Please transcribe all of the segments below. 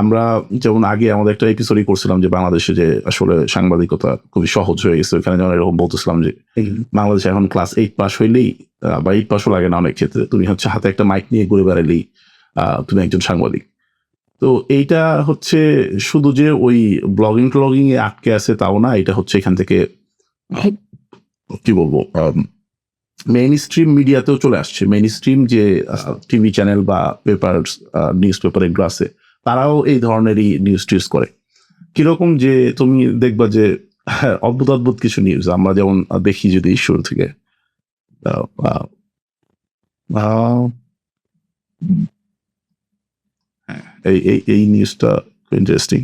আমরা যেমন আগে আমাদের একটা এপিসোডই করছিলাম যে বাংলাদেশে যে আসলে সাংবাদিকতা খুবই সহজ হয়ে গেছে, ওখানে যেমন এরকম বলতেছিলাম যে বাংলাদেশে এখন ক্লাস 8 পাস হইলেই বা 8 পাসও লাগে না অনেক ক্ষেত্রে, তুমি হচ্ছে হাতে একটা মাইক নিয়ে ঘুরে বেড়ালেই তুমি একজন সাংবাদিক। তো এইটা হচ্ছে শুধু যে ওই ব্লগিং এ আটকে আছে তাও না, এটা হচ্ছে এখান থেকে কি বলবো মেইন স্ট্রিম মিডিয়াতেও চলে আসছে। মেইন স্ট্রিম যে টিভি চ্যানেল বা পেপার, নিউজ পেপার এগুলো আছে, তারাও এই ধরনেরই নিউজ টিউজ করে। কিরকম যে তুমি দেখবা যে অদ্ভুত অদ্ভুত কিছু নিউজ আমরা যেমন দেখি যদি শুরু থেকে এই নিউজটা ইন্টারেস্টিং।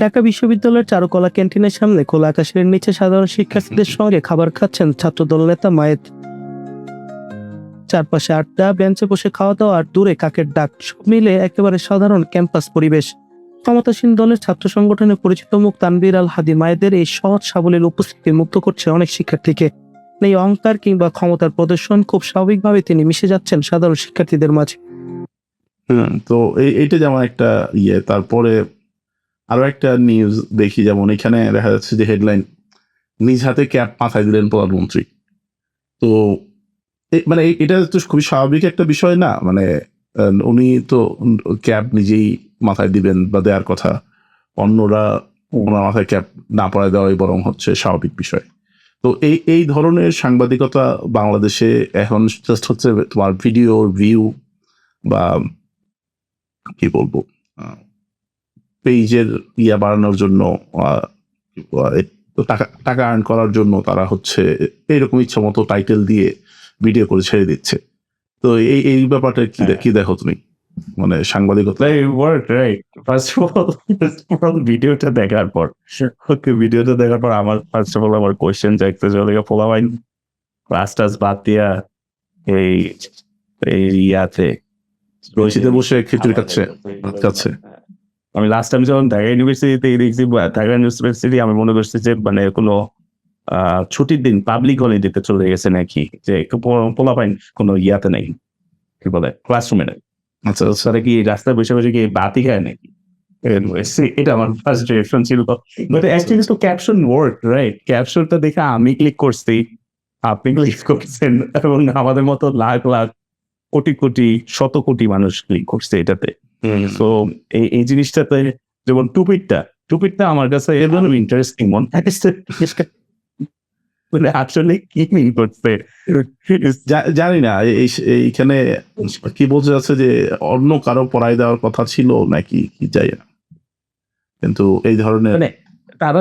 ঢাকা বিশ্ববিদ্যালয়ের চারুকলা ক্যান্টিনের সামনে খোলা আকাশের নিচে সাধারণ শিক্ষার্থীদের সঙ্গে খাবার খাচ্ছেন ছাত্রদল নেতা মায়েদ। চারপাশে আড্ডা, বেঞ্চে বসে খাওয়া দাওয়া আর দূরে কাকের ডাক, সব মিলে একেবারে সাধারণ ক্যাম্পাস পরিবেশ। ক্ষমতাসীন দলের ছাত্র সংগঠনে পরিচিত মুখ তানভীর আল হাদি মায়েদের এই সহজ সাবলীল উপস্থিতি মুগ্ধ করছে অনেক শিক্ষার্থীকে। এই অহংকার কিংবা ক্ষমতার প্রদর্শন খুব স্বাভাবিকভাবে তিনি মিশে যাচ্ছেন সাধারণ শিক্ষার্থীদের মাঝে। তো এইটা যেমন একটা তারপরে আরো একটা নিউজ দেখি, যেমন এখানে দেখা যাচ্ছে যে হেডলাইন, নিজ হাতে ক্যাপ মাথায় দিলেন প্রধানমন্ত্রী। তো মানে এটা তো খুবই স্বাভাবিক একটা বিষয় না, মানে উনি তো ক্যাপ নিজেই মাথায় দিবেন বা দেওয়ার কথা, অন্যরা ওনার মাথায় ক্যাপ না পরায় দেওয়াই বরং হচ্ছে স্বাভাবিক বিষয়। তো এই ধরনের সাংবাদিকতা বাংলাদেশে এখন জাস্ট হচ্ছে তোমার ভিডিও ভিউ বা কি বলবো পেজের বাড়ানোর জন্য, টাকা আর্ন করার জন্য তারা হচ্ছে এইরকম ইচ্ছা মতো টাইটেল দিয়ে ভিডিও করে ছেড়ে দিচ্ছে। তো এই ব্যাপারটা কি দেখো তুমি, মানে সাংবাদিকতা? ভিডিওটা দেখার পর আমার ফার্স্ট অফ অল আমার কোয়েশ্চেন দেখতে চলে পোলাবাইন ক্লাস টাস বাদ দিয়া এই ইয়াতে রশিদে বসে খিচুড়ি খাচ্ছে। আমি লাস্ট টাইম যখন ঢাকা ইউনিভার্সিটিতে দেখছি, ঢাকা ইউনিভার্সিটি আমি মনে করছি যে মানে কোনো ছুটির দিন পাবলিক হলিডেতে চলে গেছে নাকি, যে পোলাপাইন কোনো ইয়াতে নেই, কি বলে ক্লাসরুমে নেই। আচ্ছা তারা কি রাস্তায় বসে বসে কি বাতি খায় নাকি? এটা আমার ফার্স্ট রিঅ্যাকশন ছিল। বাট অ্যাকচুয়ালি তো ক্যাপশন ওয়ার্ক, রাইট? ক্যাপশনটা দেখে আমি ক্লিক করছি, আপনি ক্লিক করছেন, এবং আমাদের মতো লাখ লাখ কোটি কোটি শত কোটি মানুষ ক্লিক করছে এটাতে। তো এই জিনিসটাতে যেমন টুপিটটা আমার কাছে এর ইন্টারেস্টিং মনে হয়, মানে আসলে কি মিন করছে জানি না। এইখানে কি বলতে যাচ্ছে যে অন্য কারো পড়াই দেওয়ার কথা ছিল নাকি কি যাই না, কিন্তু এই ধরনের মানে তারা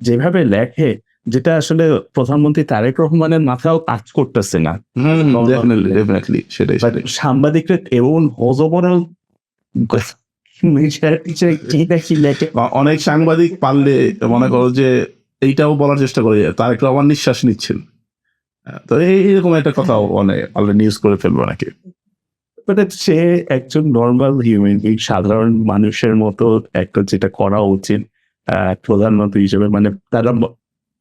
যেভাবে লেখে, যেটা আসলে প্রধানমন্ত্রী তারেক রহমানের মাথাও কাজ করতেছে না। ডেফিনেটলি সেটাই। সাংবাদিকরা এমন হজবরল অনেক সাংবাদিক পারলে মনে করো যে এইটাও বলার চেষ্টা করে তারেক রহমান নিঃশ্বাস নিচ্ছেন, তো এইরকম একটা কথাও অনেক নিউজ করে ফেলবো নাকি। সে একজন নর্মাল হিউম্যান বিং, সাধারণ মানুষের মতো একটা যেটা করা উচিত প্রধানমন্ত্রী হিসেবে, মানে তারা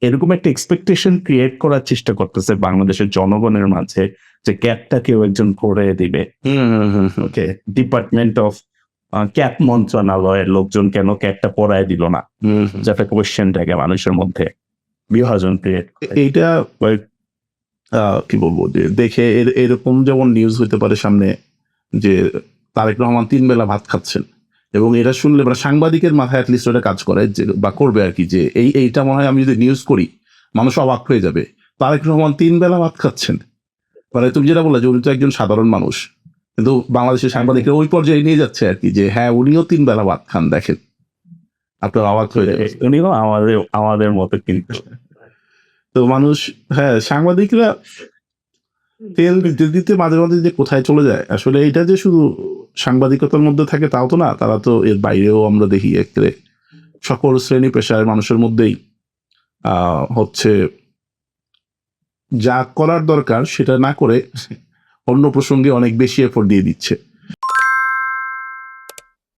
এরকম একটা এক্সপেকটেশন ক্রিয়েট করার চেষ্টা করতেছে বাংলাদেশের জনগণের মাঝে, যে ক্যাপটা কেউ একজন পরে দিবে। ওকে, ডিপার্টমেন্ট অফ ক্যাপ মন্ত্রণালয়ের লোকজন কেন ক্যাপটা পরায় দিল না, যাতে কোয়েশ্চেন থাকে মানুষের মধ্যে, বিভাজন ক্রিয়েট। এইটা কি বলবো যে দেখে এরকম যেমন নিউজ হইতে পারে সামনে যে তারেক রহমান 3 বেলা ভাত খাচ্ছেন, এবং এটা শুনলে মানে সাংবাদিকের মাথায় অ্যাটলিস্ট ওটা কাজ করে যে বা করবে আর কি, যে এইটা মনে হয় আমি যদি নিউজ করি মানুষ অবাক হয়ে যাবে, তারেক রহমান 3 বেলা ভাত খাচ্ছেন। মানে তুমি যেটা বললে যে উনি তো একজন সাধারণ মানুষ, কিন্তু বাংলাদেশের সাংবাদিকরা ওই পর্যায়ে নিয়ে যাচ্ছে আর কি, যে হ্যাঁ উনিও 3 বেলা ভাত খান, দেখেন আপনার অবাক হয়ে যাবে। উনিও আমাদের মতো কিন্তু। তো মানুষ, হ্যাঁ সাংবাদিকরা তেল দিতে মাঝে মাঝে যে কোথায় চলে যায়, আসলে এটা যে শুধু সাংবাদিকতার মধ্যে থাকে তাও তো না, তারা তো এর বাইরেও আমরা দেখি এক্ষেত্রে সকল শ্রেণী পেশার মানুষের মধ্যেই হচ্ছে যা করার দরকার সেটা না করে অন্য প্রসঙ্গে অনেক বেশি এফোর্ট দিয়ে দিচ্ছে।